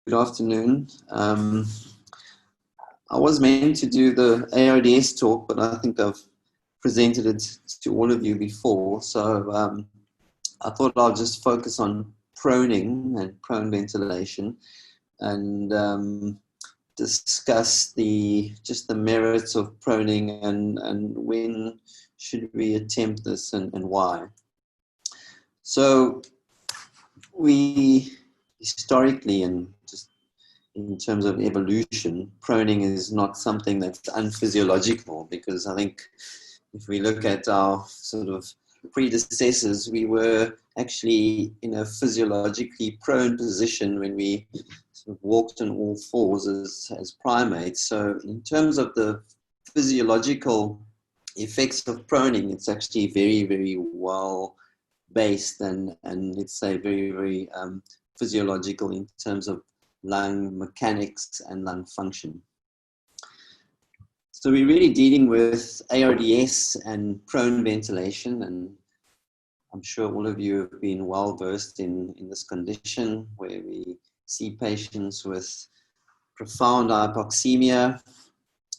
afternoon. I was meant to do the ARDS talk, but I think I've presented it to all of you before. So I thought I'll just focus on proning and prone ventilation and discuss just the merits of proning and when should we attempt this and why. So we historically and just in terms of evolution, proning is not something that's unphysiological, because I think if we look at our sort of predecessors, we were actually in a physiologically prone position when we sort of walked on all fours as primates. So in terms of the physiological effects of proning, it's actually very, very well based and let's say very, very physiological in terms of lung mechanics and lung function. So we're really dealing with ARDS and prone ventilation, and I'm sure all of you have been well versed in this condition where we see patients with profound hypoxemia,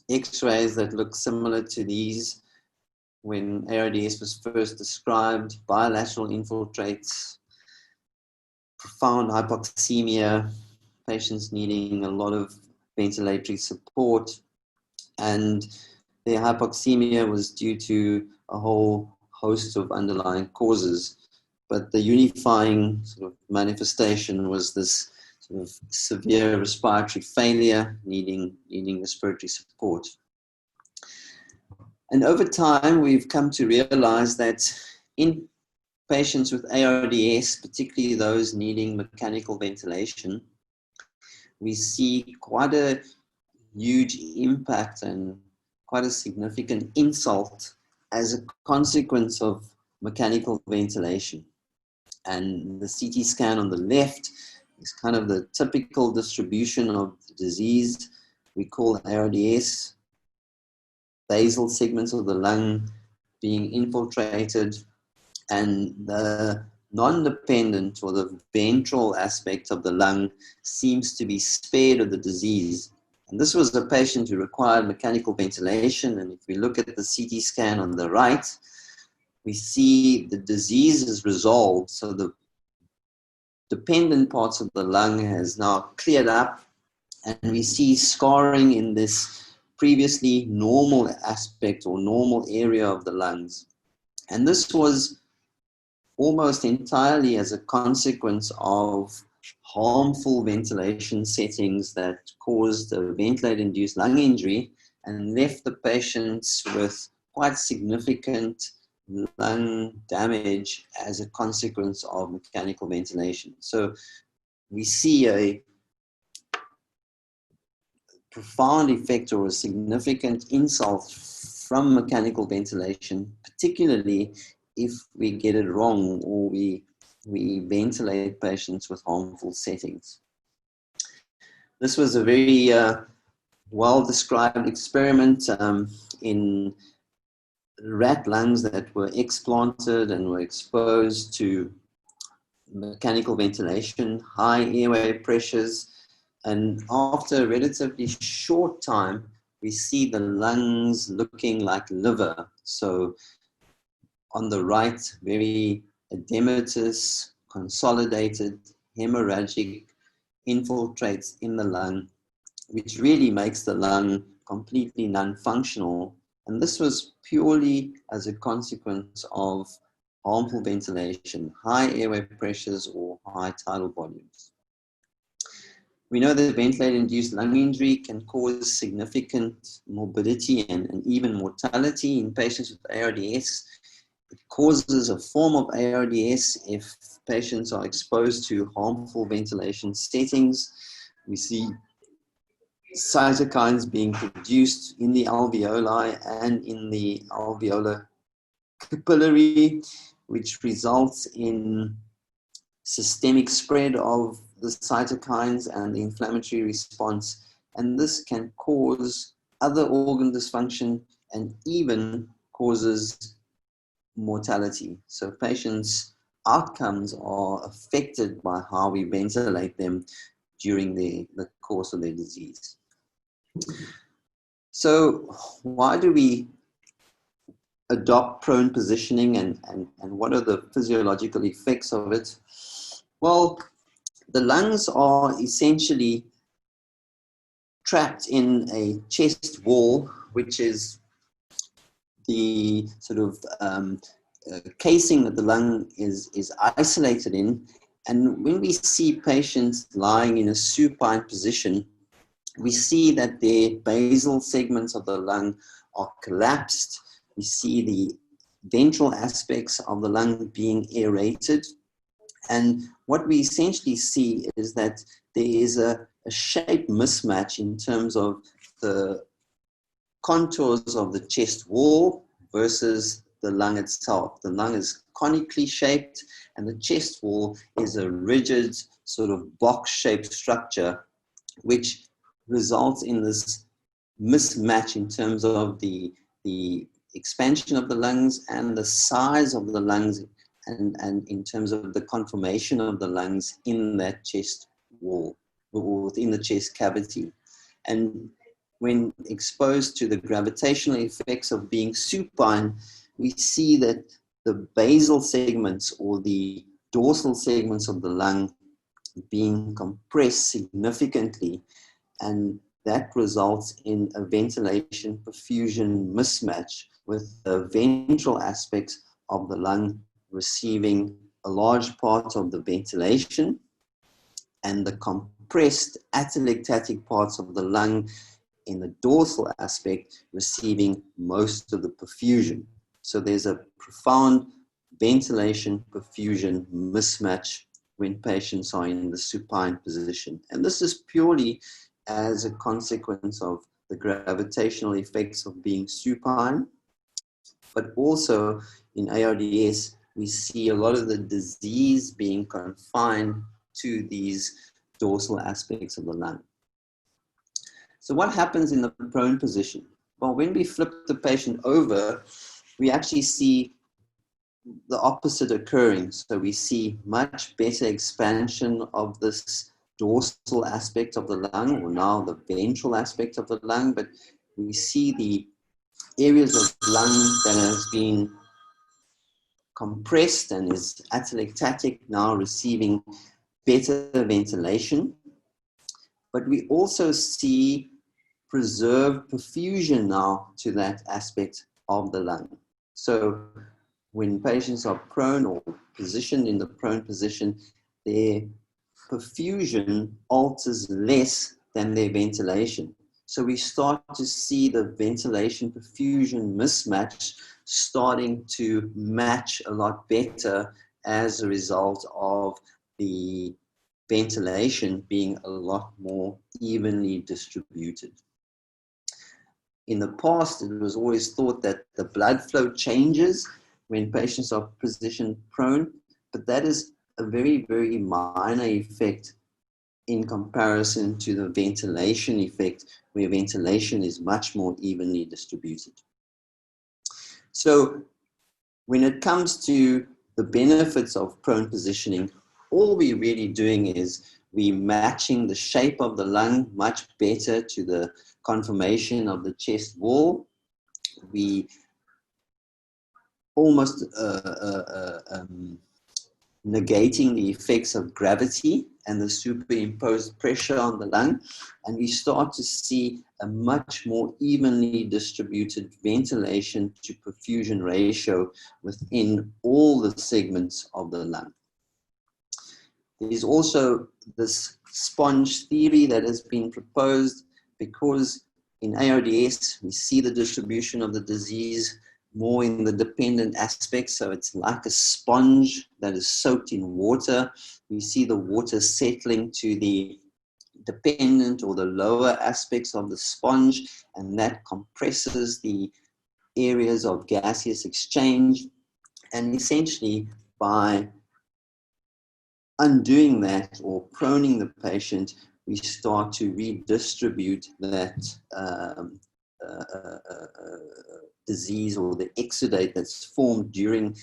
x-rays that look similar to these when ARDS was first described, bilateral infiltrates, profound hypoxemia, patients needing a lot of ventilatory support, and their hypoxemia was due to a whole host of underlying causes. But the unifying sort of manifestation was this sort of severe respiratory failure, needing respiratory support. And over time, we've come to realize that in patients with ARDS, particularly those needing mechanical ventilation, we see quite a huge impact and quite a significant insult as a consequence of mechanical ventilation. And the CT scan on the left is kind of the typical distribution of the disease. We call ARDS basal segments of the lung being infiltrated, and the non-dependent or the ventral aspect of the lung seems to be spared of the disease. And this was a patient who required mechanical ventilation, and if we look at the CT scan on the right, we see the disease is resolved. So the dependent parts of the lung has now cleared up, and we see scarring in this previously normal aspect or normal area of the lungs. And this was almost entirely as a consequence of harmful ventilation settings that caused a ventilator-induced lung injury and left the patients with quite significant lung damage as a consequence of mechanical ventilation. So we see a profound effect or a significant insult from mechanical ventilation, particularly if we get it wrong or we ventilate patients with harmful settings. This was a very well-described experiment in rat lungs that were explanted and were exposed to mechanical ventilation, high airway pressures, and after a relatively short time, we see the lungs looking like liver. So on the right, very edematous, consolidated, hemorrhagic infiltrates in the lung, which really makes the lung completely non-functional. And this was purely as a consequence of harmful ventilation, high airway pressures or high tidal volumes. We know that ventilator-induced lung injury can cause significant morbidity and even mortality in patients with ARDS. It causes a form of ARDS if patients are exposed to harmful ventilation settings. We see cytokines being produced in the alveoli and in the alveolar capillary, which results in systemic spread of the cytokines and the inflammatory response. And this can cause other organ dysfunction and even causes mortality. So patients' outcomes are affected by how we ventilate them during the course of their disease. So why do we adopt prone positioning, and what are the physiological effects of it? Well, the lungs are essentially trapped in a chest wall, which is the sort of casing that the lung is isolated in. And when we see patients lying in a supine position, we see that their basal segments of the lung are collapsed. We see the ventral aspects of the lung being aerated. And what we essentially see is that there is a shape mismatch in terms of the contours of the chest wall versus the lung itself. The lung is conically shaped, and the chest wall is a rigid sort of box-shaped structure, which results in this mismatch in terms of the expansion of the lungs and the size of the lungs, and in terms of the conformation of the lungs in that chest wall, or within the chest cavity. And when exposed to the gravitational effects of being supine, we see that the basal segments or the dorsal segments of the lung being compressed significantly, and that results in a ventilation perfusion mismatch, with the ventral aspects of the lung receiving a large part of the ventilation, and the compressed atelectatic parts of the lung in the dorsal aspect receiving most of the perfusion. So there's a profound ventilation perfusion mismatch when patients are in the supine position. And this is purely as a consequence of the gravitational effects of being supine. But also in ARDS, we see a lot of the disease being confined to these dorsal aspects of the lung. So what happens in the prone position? Well, when we flip the patient over, we actually see the opposite occurring. So we see much better expansion of this dorsal aspect of the lung, or now the ventral aspect of the lung, but we see the areas of lung that has been compressed and is atelectatic now receiving better ventilation. But we also see preserved perfusion now to that aspect of the lung. So when patients are prone or positioned in the prone position, their perfusion alters less than their ventilation. So we start to see the ventilation perfusion mismatch starting to match a lot better as a result of the ventilation being a lot more evenly distributed. In the past, it was always thought that the blood flow changes when patients are positioned prone, but that is a very, very minor effect in comparison to the ventilation effect, where ventilation is much more evenly distributed. So when it comes to the benefits of prone positioning, all we're really doing is we're matching the shape of the lung much better to the conformation of the chest wall. We almost negating the effects of gravity and the superimposed pressure on the lung, and we start to see a much more evenly distributed ventilation to perfusion ratio within all the segments of the lung. There's also this sponge theory that has been proposed, because in ARDS we see the distribution of the disease more in the dependent aspects. So it's like a sponge that is soaked in water. We see the water settling to the dependent or the lower aspects of the sponge, and that compresses the areas of gaseous exchange. And essentially, by undoing that or proning the patient, we start to redistribute that disease or the exudate that's formed during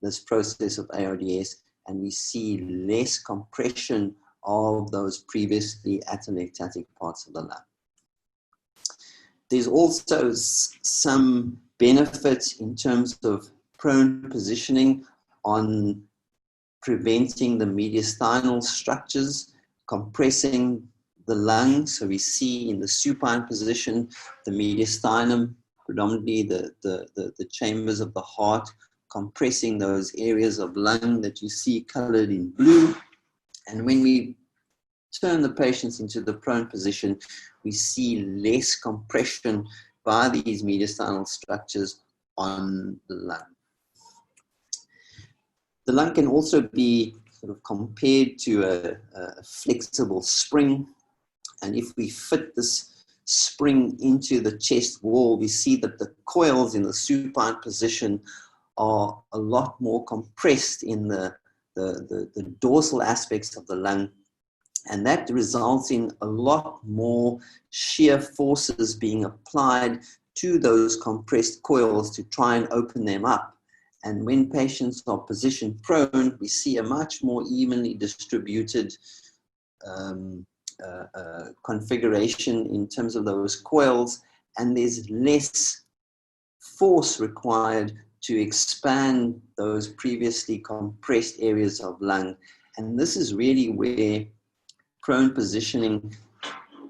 this process of ARDS, and we see less compression of those previously atelectatic parts of the lung. There's also some benefit in terms of prone positioning on preventing the mediastinal structures, compressing the lung. So we see in the supine position, the mediastinum, predominantly the chambers of the heart, compressing those areas of lung that you see colored in blue. And when we turn the patients into the prone position, we see less compression by these mediastinal structures on the lung. The lung can also be sort of compared to a flexible spring. And if we fit this spring into the chest wall, we see that the coils in the supine position are a lot more compressed in the dorsal aspects of the lung. And that results in a lot more shear forces being applied to those compressed coils to try and open them up. And when patients are position prone, we see a much more evenly distributed configuration in terms of those coils, and there's less force required to expand those previously compressed areas of lung. And this is really where prone positioning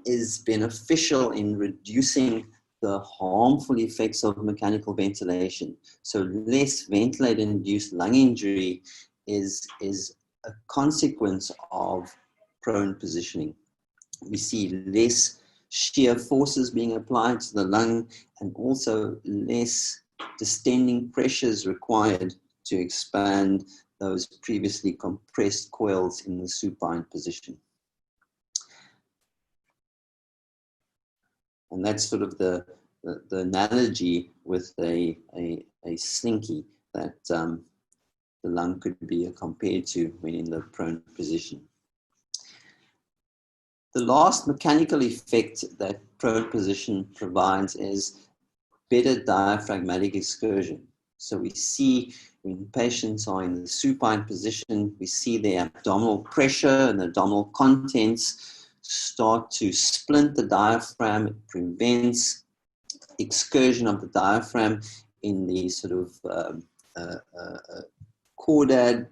is beneficial in reducing the harmful effects of mechanical ventilation. So less ventilator-induced lung injury is a consequence of prone positioning. We see less shear forces being applied to the lung and also less distending pressures required to expand those previously compressed coils in the supine position. And that's sort of the analogy with a slinky that the lung could be compared to when in the prone position. The last mechanical effect that prone position provides is better diaphragmatic excursion. So we see when patients are in the supine position, we see their abdominal pressure and the abdominal contents start to splint the diaphragm. It prevents excursion of the diaphragm in the sort of caudad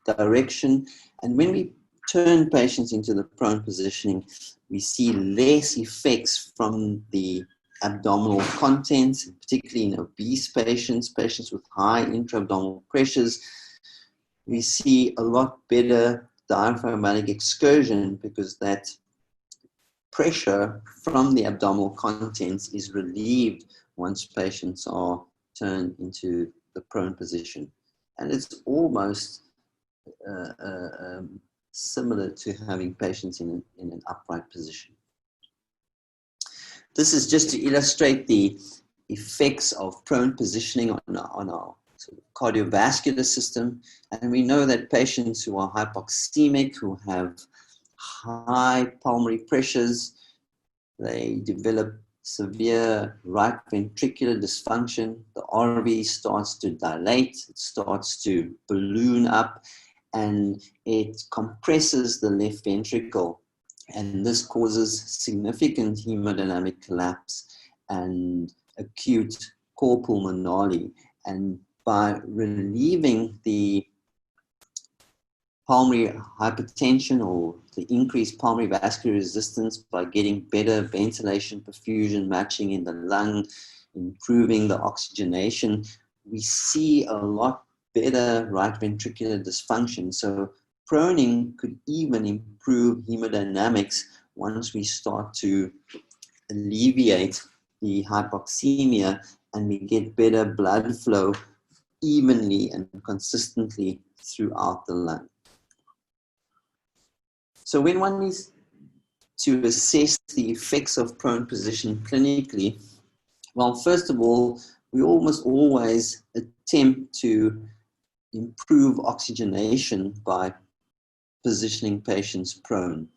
direction. And when we turn patients into the prone positioning, we see less effects from the abdominal contents, particularly in obese patients, patients with high intra-abdominal pressures. We see a lot better diaphragmatic excursion because that pressure from the abdominal contents is relieved once patients are turned into the prone position. And it's almost similar to having patients in an upright position. This is just to illustrate the effects of prone positioning on our sort of cardiovascular system. And we know that patients who are hypoxemic, who have high pulmonary pressures, they develop severe right ventricular dysfunction. The RV starts to dilate, it starts to balloon up, and it compresses the left ventricle. And this causes significant hemodynamic collapse and acute cor pulmonale. And by relieving the pulmonary hypertension or the increased pulmonary vascular resistance by getting better ventilation, perfusion, matching in the lung, improving the oxygenation, we see a lot better right ventricular dysfunction. So proning could even improve hemodynamics once we start to alleviate the hypoxemia and we get better blood flow evenly and consistently throughout the lung. So when one needs to assess the effects of prone position clinically, well, first of all, we almost always attempt to improve oxygenation by positioning patients prone.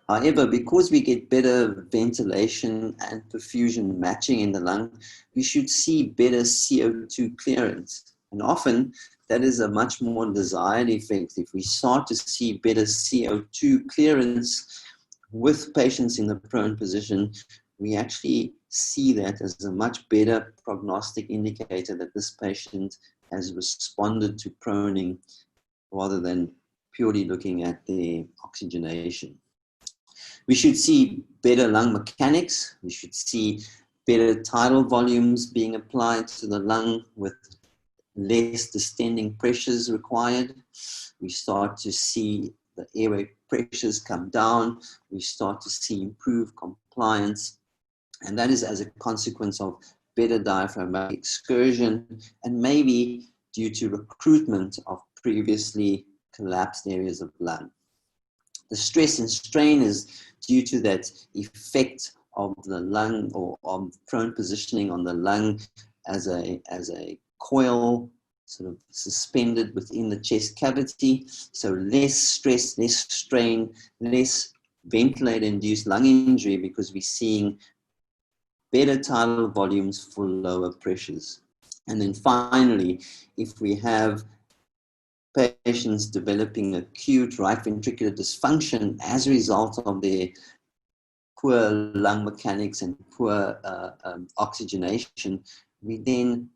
However, because we get better ventilation and perfusion matching in the lung, we should see better CO2 clearance. And often that is a much more desired effect. If we start to see better CO2 clearance with patients in the prone position, we actually see that as a much better prognostic indicator that this patient has responded to proning rather than purely looking at their oxygenation. We should see better lung mechanics. We should see better tidal volumes being applied to the lung with less distending pressures required. We start to see the airway pressures come down. We start to see improved compliance. And that is as a consequence of better diaphragmatic excursion and maybe due to recruitment of previously collapsed areas of lung. The stress and strain is due to that effect of the lung or of prone positioning on the lung as a coil sort of suspended within the chest cavity. So less stress, less strain, less ventilator-induced lung injury because we're seeing better tidal volumes for lower pressures. And then finally, if we have patients developing acute right ventricular dysfunction as a result of their poor lung mechanics and poor oxygenation, we then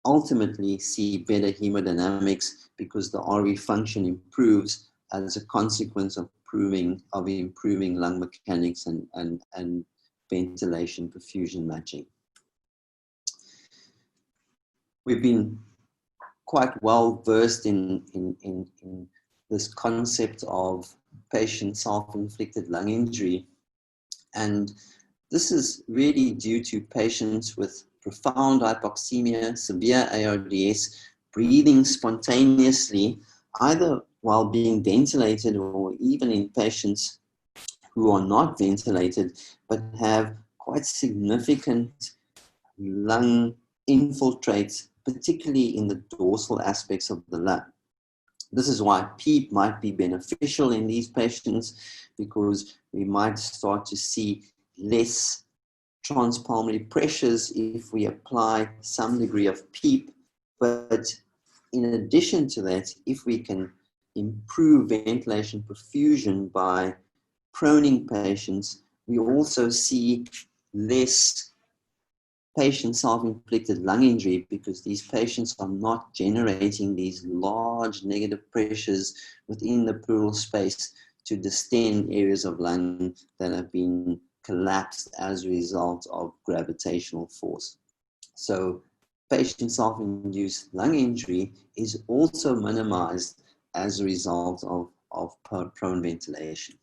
ultimately see better hemodynamics because the RV function improves as a consequence of improving lung mechanics and ventilation perfusion matching. We've been quite well versed in this concept of patient self-inflicted lung injury. And this is really due to patients with profound hypoxemia, severe ARDS, breathing spontaneously, either while being ventilated or even in patients who are not ventilated, but have quite significant lung infiltrates, particularly in the dorsal aspects of the lung. This is why PEEP might be beneficial in these patients because we might start to see less transpulmonary pressures if we apply some degree of PEEP. But in addition to that, if we can improve ventilation perfusion by proning patients, we also see less patient self-inflicted lung injury because these patients are not generating these large negative pressures within the pleural space to distend areas of lung that have been collapsed as a result of gravitational force. So patient self-induced lung injury is also minimized as a result of prone ventilation.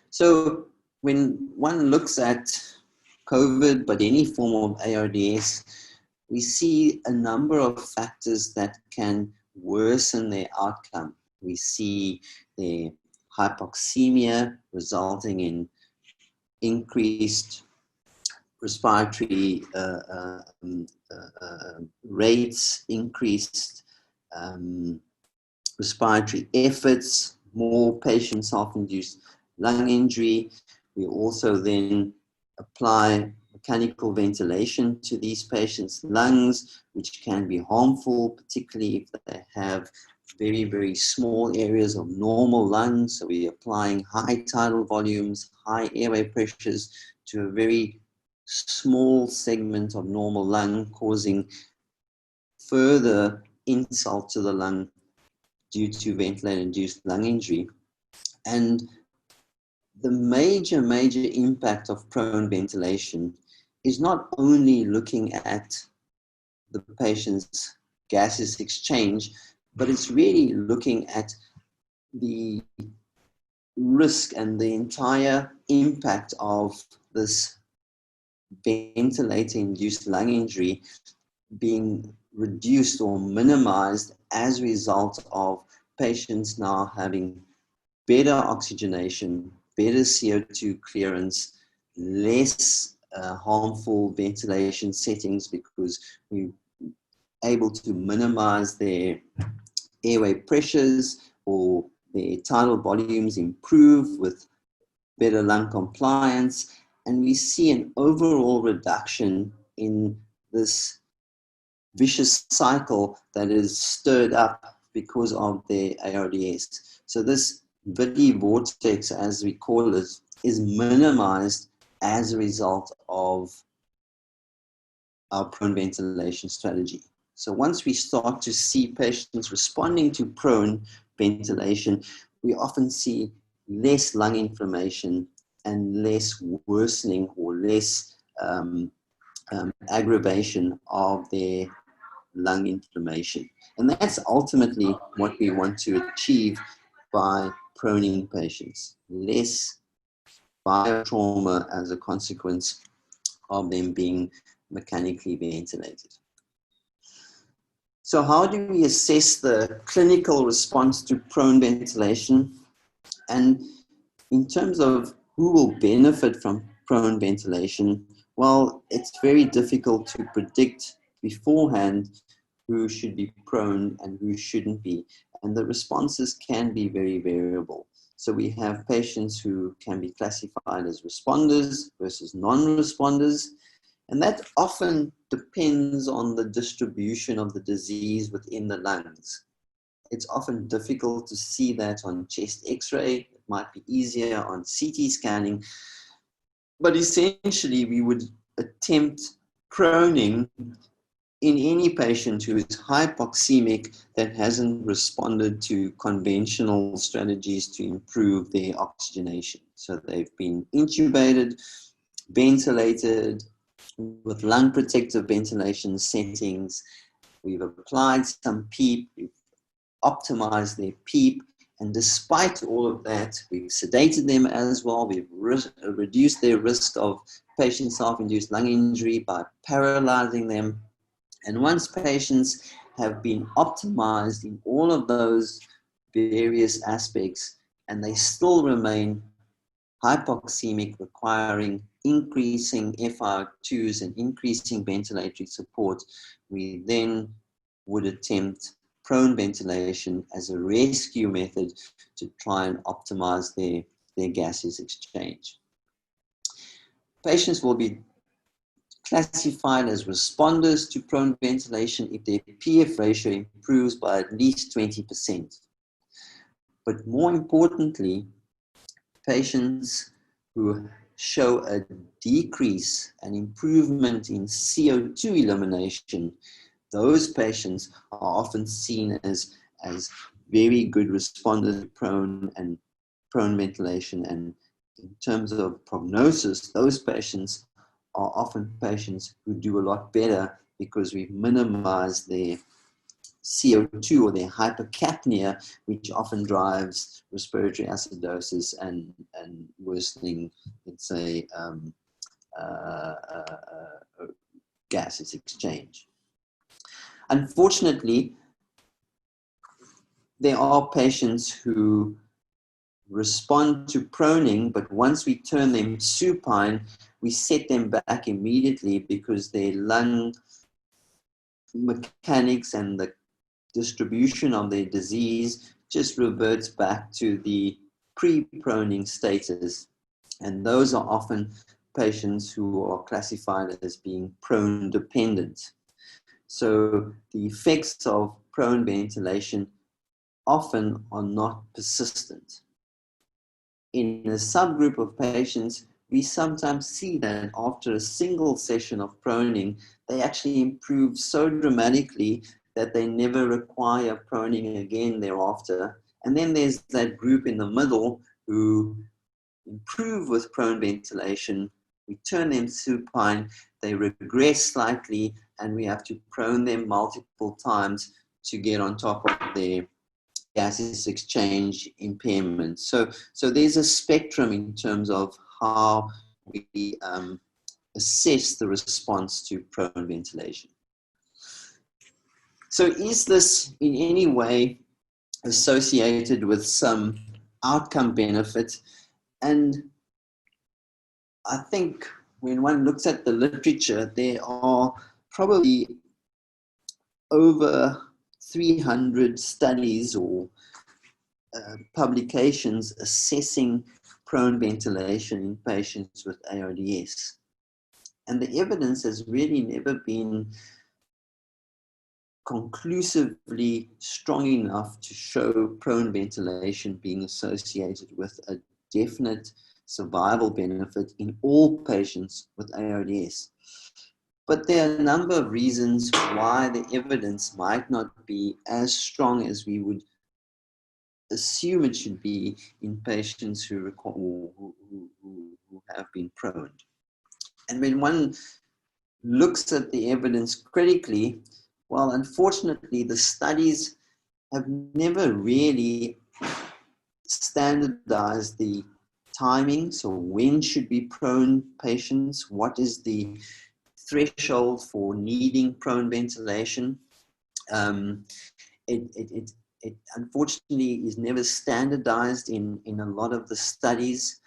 So when one looks at COVID, but any form of ARDS, we see a number of factors that can worsen their outcome. We see their hypoxemia resulting in increased respiratory rates, increased respiratory efforts, more patient self-induced lung injury. We also then apply mechanical ventilation to these patients' lungs, which can be harmful, particularly if they have very, very small areas of normal lungs. So we're applying high tidal volumes, high airway pressures to a very small segment of normal lung, causing further insult to the lung due to ventilator-induced lung injury. And the major impact of prone ventilation is not only looking at the patient's gaseous exchange, but it's really looking at the risk and the entire impact of this ventilator-induced lung injury being reduced or minimized as a result of patients now having better oxygenation, better CO2 clearance, less harmful ventilation settings because we're able to minimize their airway pressures or their tidal volumes improve with better lung compliance. And we see an overall reduction in this vicious cycle that is stirred up because of their ARDS. So this Vili vortex, as we call it, is minimized as a result of our prone ventilation strategy. So once we start to see patients responding to prone ventilation, we often see less lung inflammation and less worsening or less aggravation of their lung inflammation. And that's ultimately what we want to achieve by proning patients. Less biotrauma as a consequence of them being mechanically ventilated. So how do we assess the clinical response to prone ventilation? And in terms of who will benefit from prone ventilation, well, it's very difficult to predict beforehand who should be prone and who shouldn't be. And the responses can be very variable. So we have patients who can be classified as responders versus non-responders. And that often depends on the distribution of the disease within the lungs. It's often difficult to see that on chest x-ray. It might be easier on CT scanning. But essentially, we would attempt proning in any patient who is hypoxemic that hasn't responded to conventional strategies to improve their oxygenation. So they've been intubated, ventilated with lung protective ventilation settings. We've applied some PEEP, we've optimized their PEEP, and despite all of that, we've sedated them as well. We've reduced their risk of patient self-induced lung injury by paralyzing them. And once patients have been optimized in all of those various aspects, and they still remain hypoxemic, requiring increasing FiO2s and increasing ventilatory support, we then would attempt prone ventilation as a rescue method to try and optimize their gases exchange. Patients will be classified as responders to prone ventilation if their PF ratio improves by at least 20%. But more importantly, patients who show a decrease, an improvement in CO2 elimination, those patients are often seen as very good responders to prone ventilation. And in terms of prognosis, those patients are often patients who do a lot better because we've minimized their CO2 or their hypercapnia, which often drives respiratory acidosis and worsening, let's say, gases exchange. Unfortunately, there are patients who respond to proning, but once we turn them supine, we set them back immediately because their lung mechanics and the distribution of their disease just reverts back to the pre-proning status. And those are often patients who are classified as being prone dependent. So the effects of prone ventilation often are not persistent. In a subgroup of patients, we sometimes see that after a single session of proning, they actually improve so dramatically that they never require proning again thereafter. And then there's that group in the middle who improve with prone ventilation. We turn them supine, they regress slightly, and we have to prone them multiple times to get on top of their gases exchange impairment. So there's a spectrum in terms of how we assess the response to prone ventilation. So is this in any way associated with some outcome benefit? And I think when one looks at the literature, there are probably over 300 studies or publications assessing prone ventilation in patients with ARDS. And the evidence has really never been conclusively strong enough to show prone ventilation being associated with a definite survival benefit in all patients with ARDS. But there are a number of reasons why the evidence might not be as strong as we would assume it should be in patients who have been prone. And when one looks at the evidence critically, well, unfortunately, the studies have never really standardized the timing. So when should be prone patients? What is the threshold for needing prone ventilation? It unfortunately is never standardized in a lot of the studies.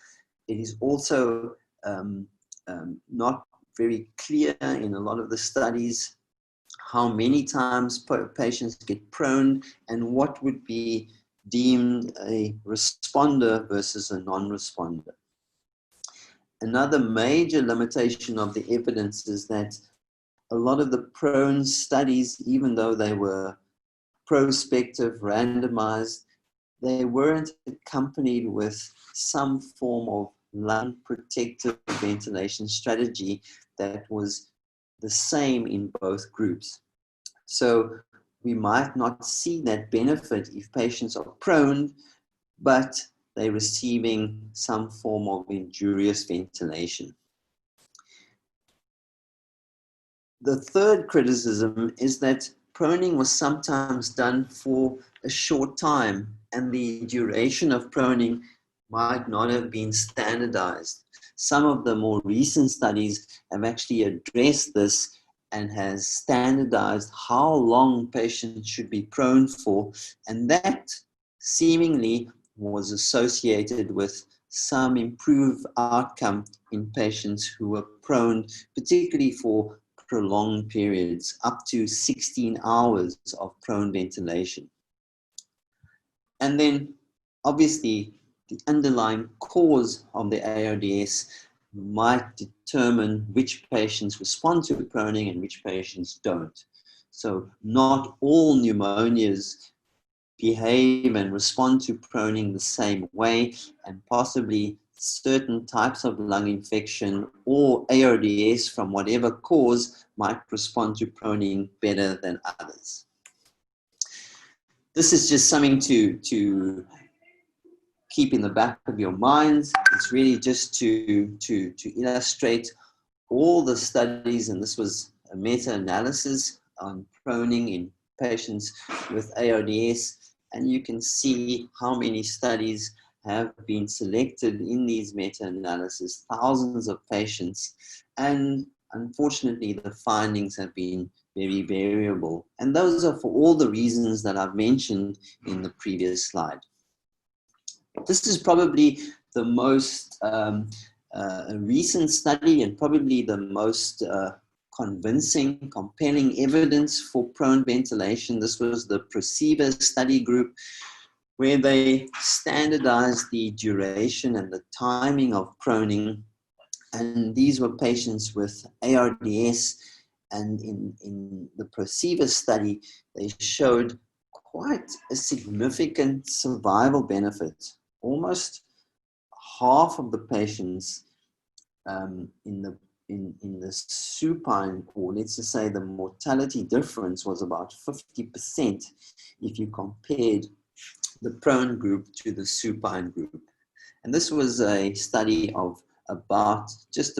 It is also not very clear in a lot of the studies how many times patients get prone and what would be deemed a responder versus a non-responder. Another major limitation of the evidence is that a lot of the prone studies, even though they were prospective, randomized, they weren't accompanied with some form of lung protective ventilation strategy that was the same in both groups. So we might not see that benefit if patients are prone, but they're receiving some form of injurious ventilation. The third criticism is that proning was sometimes done for a short time, and the duration of proning might not have been standardized. Some of the more recent studies have actually addressed this and has standardized how long patients should be prone for, and that seemingly was associated with some improved outcome in patients who were prone, particularly for prolonged periods, up to 16 hours of prone ventilation. And then obviously the underlying cause of the ARDS might determine which patients respond to proning and which patients don't. So not all pneumonias behave and respond to proning the same way, and possibly certain types of lung infection or ARDS from whatever cause might respond to proning better than others. This is just something to keep in the back of your minds. It's really just to illustrate all the studies, and this was a meta-analysis on proning in patients with ARDS, and you can see how many studies have been selected in these meta-analyses, thousands of patients, and unfortunately the findings have been very variable. And those are for all the reasons that I've mentioned in the previous slide. This is probably the most recent study and probably the most convincing, compelling evidence for prone ventilation. This was the Perceiver study group, where they standardized the duration and the timing of proning. And these were patients with ARDS. And in the Perceiver study, they showed quite a significant survival benefit. Almost half of the patients in the supine, or let's just say the mortality difference was about 50% if you compared the prone group to the supine group. And this was a study of just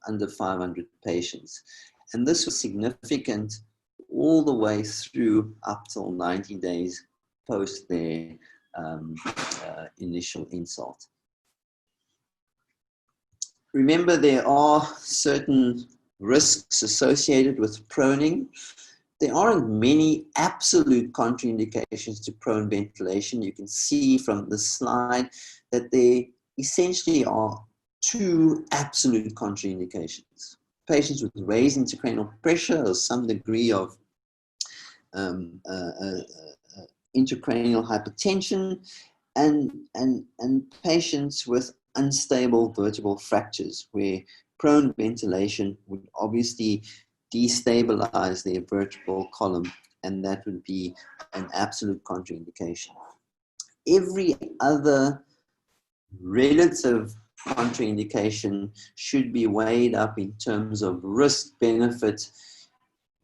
under 500 patients. And this was significant all the way through up till 90 days post their initial insult. Remember, there are certain risks associated with proning. There aren't many absolute contraindications to prone ventilation. You can see from the slide that there essentially are two absolute contraindications. Patients with raised intracranial pressure or some degree of intracranial hypertension, and patients with unstable vertebral fractures, where prone ventilation would obviously destabilize their vertebral column, and that would be an absolute contraindication. Every other relative contraindication should be weighed up in terms of risk benefit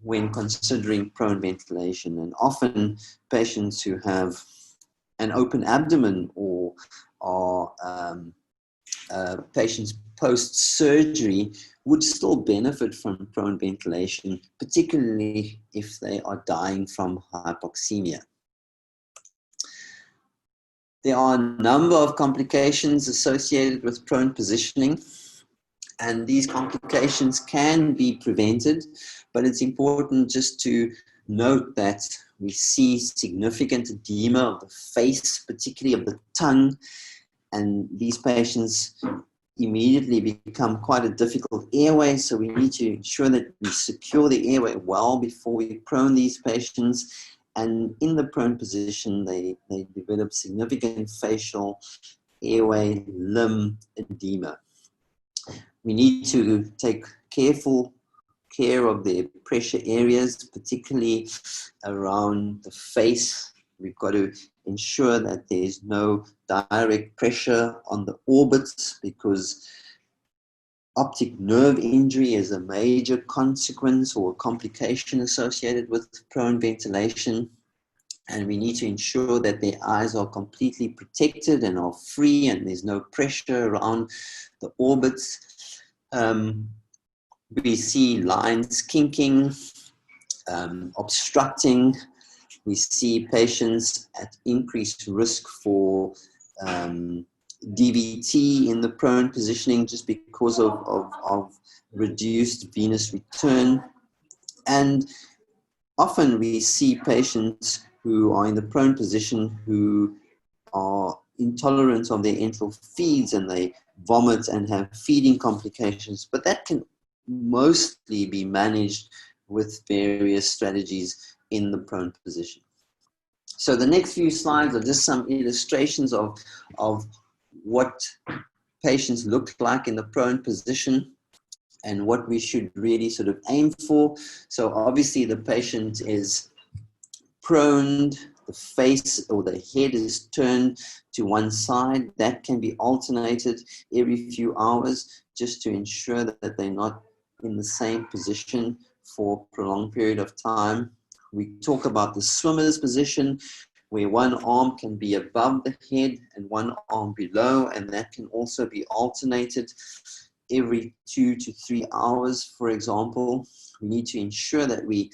when considering prone ventilation. And often patients who have an open abdomen or are patients post-surgery would still benefit from prone ventilation, particularly if they are dying from hypoxemia. There are a number of complications associated with prone positioning, and these complications can be prevented, but it's important just to note that we see significant edema of the face, particularly of the tongue, and these patients immediately become quite a difficult airway, so we need to ensure that we secure the airway well before we prone these patients. And in the prone position, they develop significant facial, airway, limb edema. We need to take careful care of their pressure areas, particularly around the face. We've got to ensure that there's no direct pressure on the orbits, because optic nerve injury is a major consequence or complication associated with prone ventilation. And we need to ensure that their eyes are completely protected and are free, and there's no pressure around the orbits. We see lines kinking, obstructing. We see patients at increased risk for DVT in the prone positioning just because of reduced venous return. And often we see patients who are in the prone position who are intolerant of their enteral feeds, and they vomit and have feeding complications, but that can mostly be managed with various strategies in the prone position. So the next few slides are just some illustrations of what patients look like in the prone position and what we should really sort of aim for. So obviously the patient is prone, the face or the head is turned to one side. That can be alternated every few hours just to ensure that they're not in the same position for a prolonged period of time. We talk about the swimmer's position, where one arm can be above the head and one arm below, and that can also be alternated every 2 to 3 hours, for example. We need to ensure that we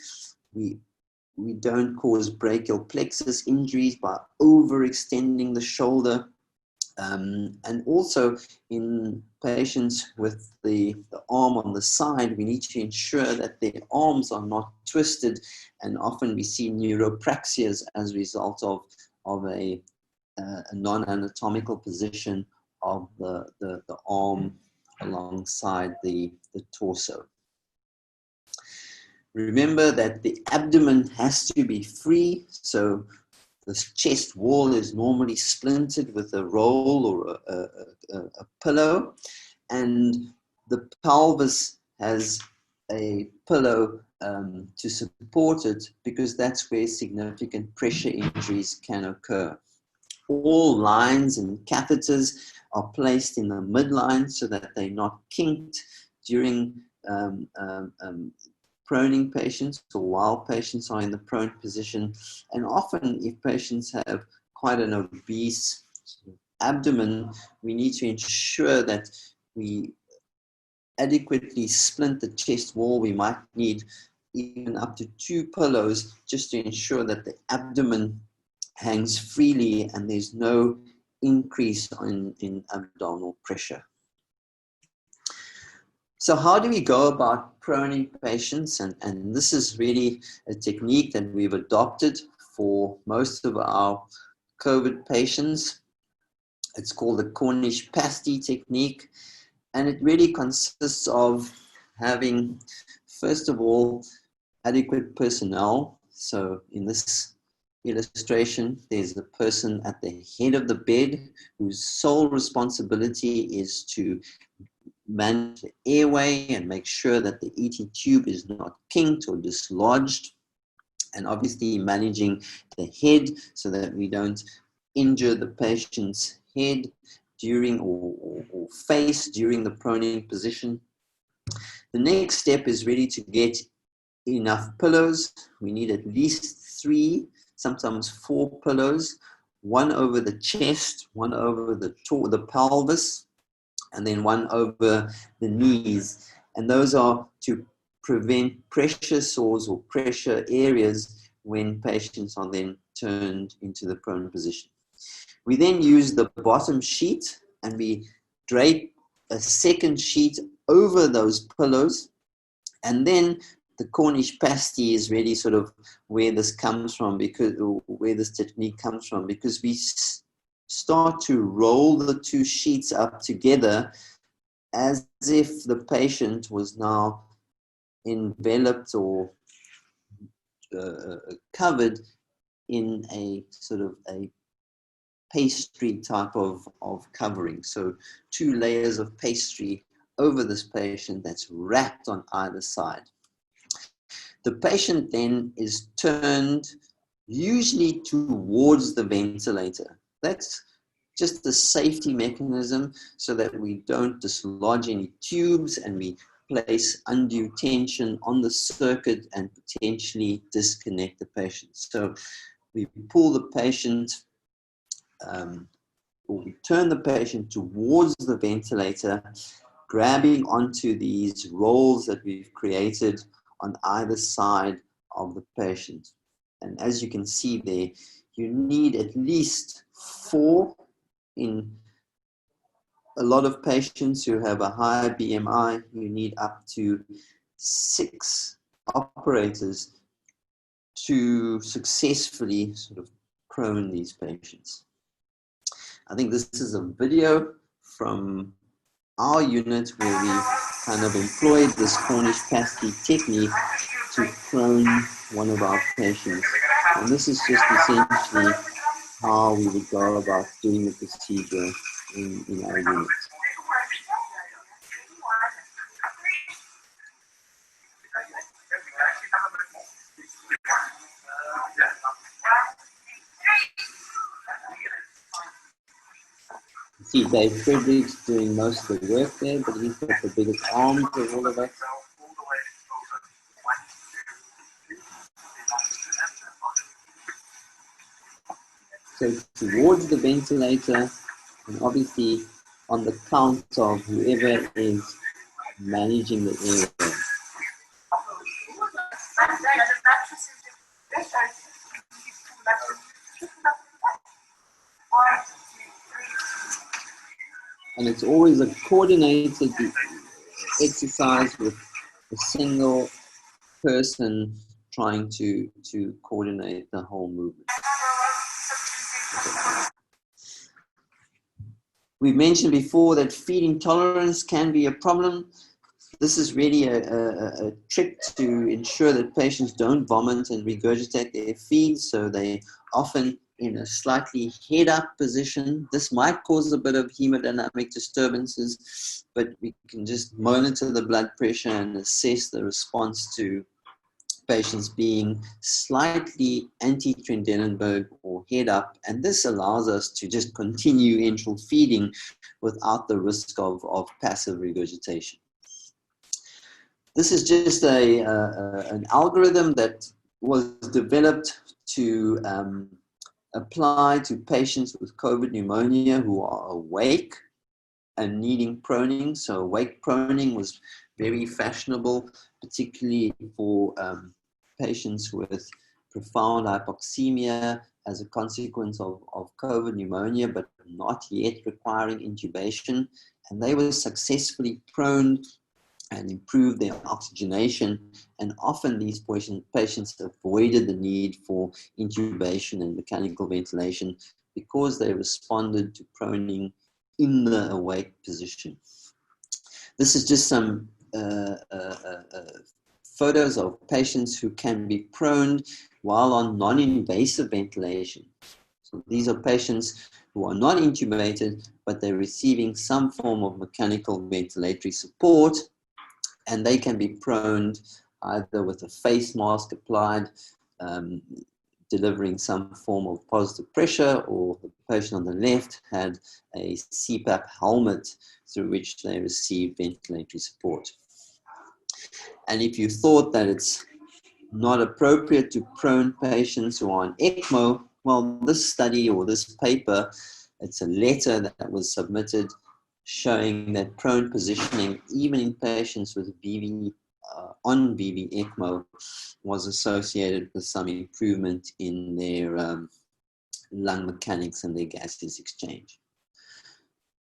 don't cause brachial plexus injuries by overextending the shoulder. And also in patients with the arm on the side, we need to ensure that their arms are not twisted, and often we see neuropraxias as a result of a non-anatomical position of the arm alongside the torso. Remember that the abdomen has to be free, so the chest wall is normally splintered with a roll or a pillow, and the pelvis has a pillow to support it, because that's where significant pressure injuries can occur. All lines and catheters are placed in the midline so that they're not kinked during proning patients or while patients are in the prone position. And often if patients have quite an obese abdomen, we need to ensure that we adequately splint the chest wall. We might need even up to 2 pillows just to ensure that the abdomen hangs freely and there's no increase in abdominal pressure. So how do we go about proning patients? And this is really a technique that we've adopted for most of our COVID patients. It's called the Cornish pasty technique. And it really consists of having, first of all, adequate personnel. So in this illustration, there's the person at the head of the bed whose sole responsibility is to manage the airway and make sure that the ET tube is not kinked or dislodged, and obviously managing the head so that we don't injure the patient's head during or face during the proning position. The next step is really to get enough pillows. We need at least 3, sometimes 4 pillows, one over the chest, one over the pelvis, and then one over the knees. And those are to prevent pressure sores or pressure areas when patients are then turned into the prone position. We then use the bottom sheet and we drape a second sheet over those pillows. And then the Cornish pasty is really sort of where this comes from, where this technique comes from, because we start to roll the 2 sheets up together as if the patient was now enveloped or covered in a sort of a pastry type of covering. So 2 layers of pastry over this patient that's wrapped on either side. The patient then is turned usually towards the ventilator. That's just a safety mechanism so that we don't dislodge any tubes and we place undue tension on the circuit and potentially disconnect the patient. So we pull the patient, or we turn the patient towards the ventilator, grabbing onto these rolls that we've created on either side of the patient. And as you can see there, you need at least 4. In a lot of patients who have a high BMI, you need up to 6 operators to successfully sort of prone these patients. I think this is a video from our unit where we kind of employed this Cornish pasty technique to prone one of our patients. And this is just essentially how we would go about doing the procedure in our unit. See Dave Frederick's doing most of the work there, but he's got the biggest arms of all of us. So towards the ventilator, and obviously on the count of whoever is managing the airway. And it's always a coordinated exercise with a single person trying to coordinate the whole movement. We mentioned before that feed intolerance can be a problem. This is really a trick to ensure that patients don't vomit and regurgitate their feeds, so they often in a slightly head-up position. This might cause a bit of hemodynamic disturbances, but we can just monitor the blood pressure and assess the response to patients being slightly anti-Trendelenburg or head up, and this allows us to just continue enteral feeding without the risk of passive regurgitation. This is just an algorithm that was developed to apply to patients with COVID pneumonia who are awake and needing proning. So awake proning was very fashionable, particularly for patients with profound hypoxemia as a consequence of COVID pneumonia, but not yet requiring intubation. And they were successfully proned and improved their oxygenation. And often these patients avoided the need for intubation and mechanical ventilation because they responded to proning in the awake position. This is just some photos of patients who can be proned while on non-invasive ventilation. So these are patients who are not intubated, but they're receiving some form of mechanical ventilatory support, and they can be proned either with a face mask applied, um, delivering some form of positive pressure, or the patient on the left had a CPAP helmet through which they received ventilatory support. And if you thought that it's not appropriate to prone patients who are on ECMO, well, this study or this paper, it's a letter that was submitted showing that prone positioning, even in patients with VV, on VV ECMO, was associated with some improvement in their lung mechanics and their gases exchange.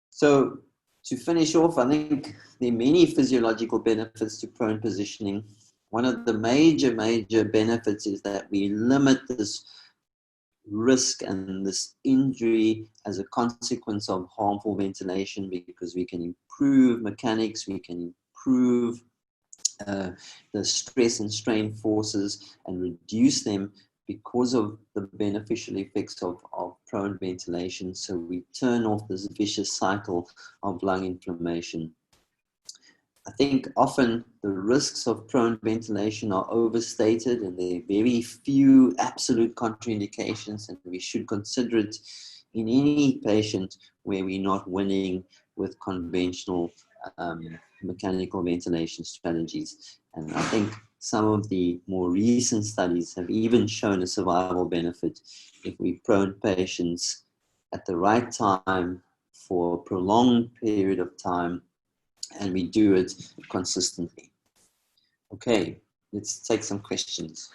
So to finish off, I think there are many physiological benefits to prone positioning. One of the major benefits is that we limit this risk and this injury as a consequence of harmful ventilation, because we can improve mechanics, we can improve the stress and strain forces and reduce them because of the beneficial effects of prone ventilation. So we turn off this vicious cycle of lung inflammation. I think often the risks of prone ventilation are overstated, and there are very few absolute contraindications, and we should consider it in any patient where we're not winning with conventional mechanical ventilation strategies. And I think some of the more recent studies have even shown a survival benefit if we prone patients at the right time for a prolonged period of time, and we do it consistently. Okay, let's take some questions.